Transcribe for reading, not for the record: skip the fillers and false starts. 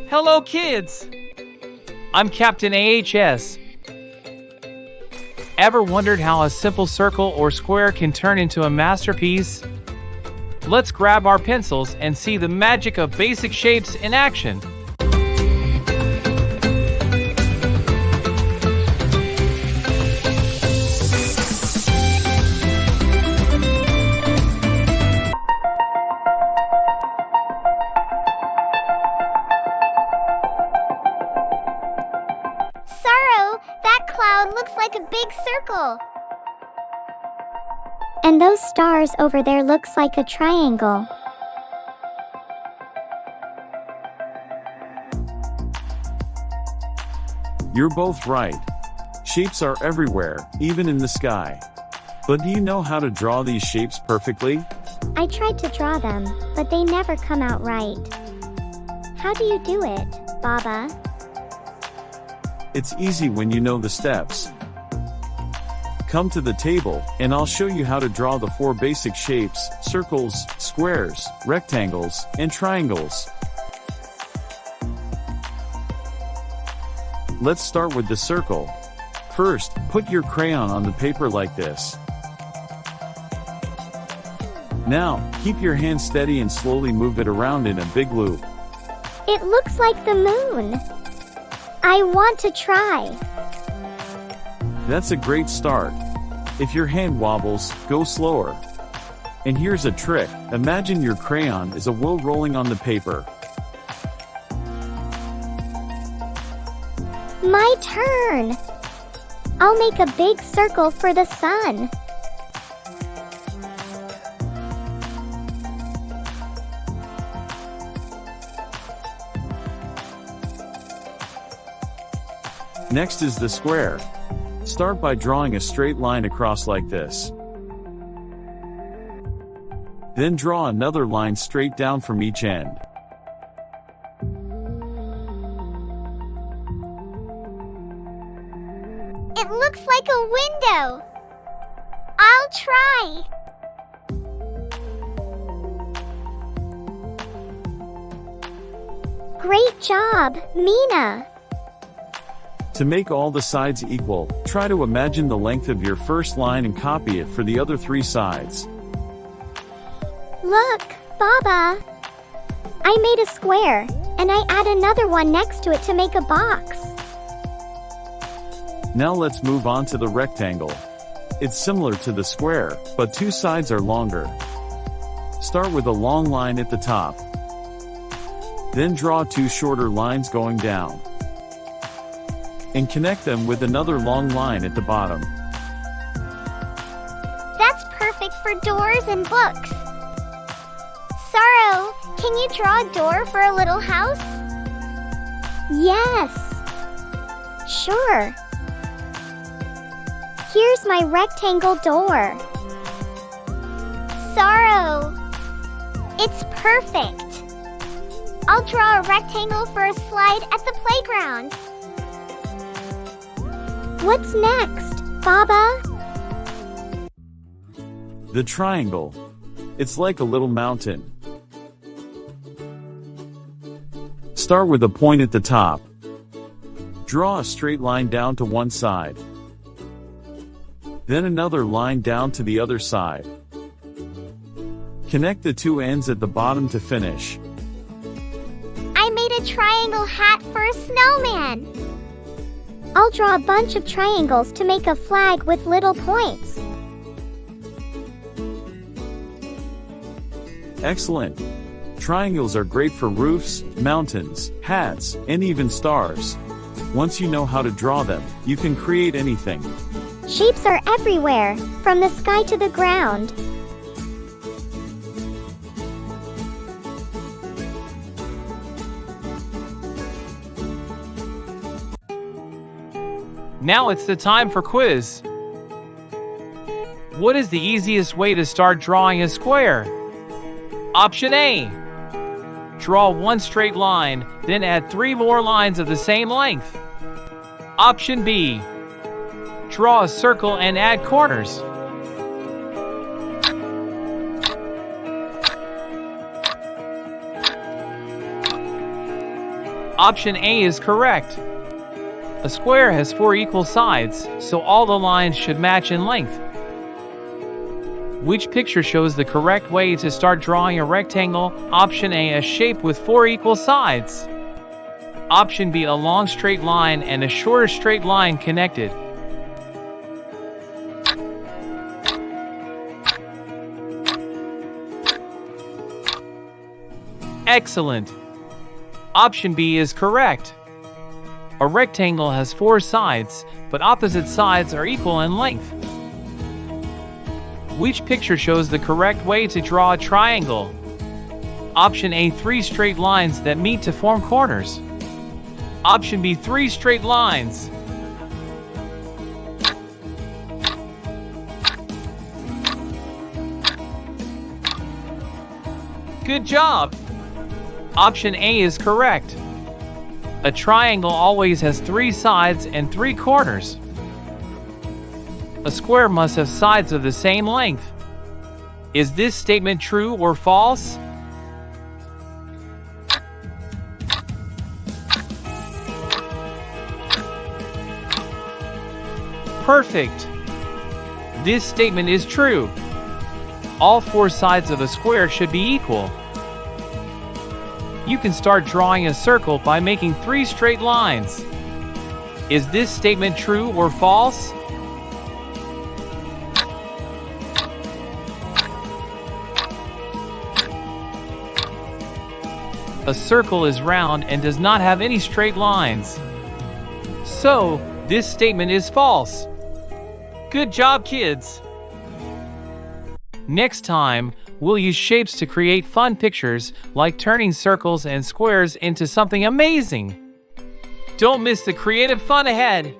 Hello, kids! I'm Captain AHS. Ever wondered how a simple circle or square can turn into a masterpiece? Let's grab our pencils and see the magic of basic shapes in action. Saro, that cloud looks like a big circle. And those stars over there looks like a triangle. You're both right. Shapes are everywhere, even in the sky. But do you know how to draw these shapes perfectly? I tried to draw them, but they never come out right. How do you do it, Baba? It's easy when you know the steps. Come to the table, and I'll show you how to draw the 4 basic shapes: circles, squares, rectangles, and triangles. Let's start with the circle. First, put your crayon on the paper like this. Now, keep your hand steady and slowly move it around in a big loop. It looks like the moon. I want to try. That's a great start. If your hand wobbles, go slower. And here's a trick. Imagine your crayon is a wheel rolling on the paper. My turn. I'll make a big circle for the sun. Next is the square. Start by drawing a straight line across like this. Then draw another line straight down from each end. It looks like a window. I'll try. Great job, Mina. To make all the sides equal, try to imagine the length of your first line and copy it for the other 3 sides. Look, Baba. I made a square, and I add another one next to it to make a box. Now let's move on to the rectangle. It's similar to the square, but 2 sides are longer. Start with a long line at the top. Then draw 2 shorter lines going down. And connect them with another long line at the bottom. That's perfect for doors and books. Saro, can you draw a door for a little house? Yes. Sure. Here's my rectangle door. Saro, it's perfect. I'll draw a rectangle for a slide at the playground. What's next, Baba? The triangle. It's like a little mountain. Start with a point at the top. Draw a straight line down to one side. Then another line down to the other side. Connect the 2 ends at the bottom to finish. I made a triangle hat for a snowman. I'll draw a bunch of triangles to make a flag with little points. Excellent! Triangles are great for roofs, mountains, hats, and even stars. Once you know how to draw them, you can create anything. Shapes are everywhere, from the sky to the ground. Now it's the time for quiz. What is the easiest way to start drawing a square? Option A. Draw 1 straight line, then add 3 more lines of the same length. Option B. Draw a circle and add corners. Option A is correct. A square has 4 equal sides, so all the lines should match in length. Which picture shows the correct way to start drawing a rectangle? Option A, a shape with 4 equal sides. Option B, a long straight line and a shorter straight line connected. Excellent! Option B is correct. A rectangle has 4 sides, but opposite sides are equal in length. Which picture shows the correct way to draw a triangle? Option A, 3 straight lines that meet to form corners. Option B, 3 straight lines. Good job! Option A is correct. A triangle always has 3 sides and 3 corners. A square must have sides of the same length. Is this statement true or false? Perfect! This statement is true. All 4 sides of a square should be equal. You can start drawing a circle by making 3 straight lines. Is this statement true or false? A circle is round and does not have any straight lines. So, this statement is false. Good job, kids! Next time, we'll use shapes to create fun pictures, like turning circles and squares into something amazing. Don't miss the creative fun ahead!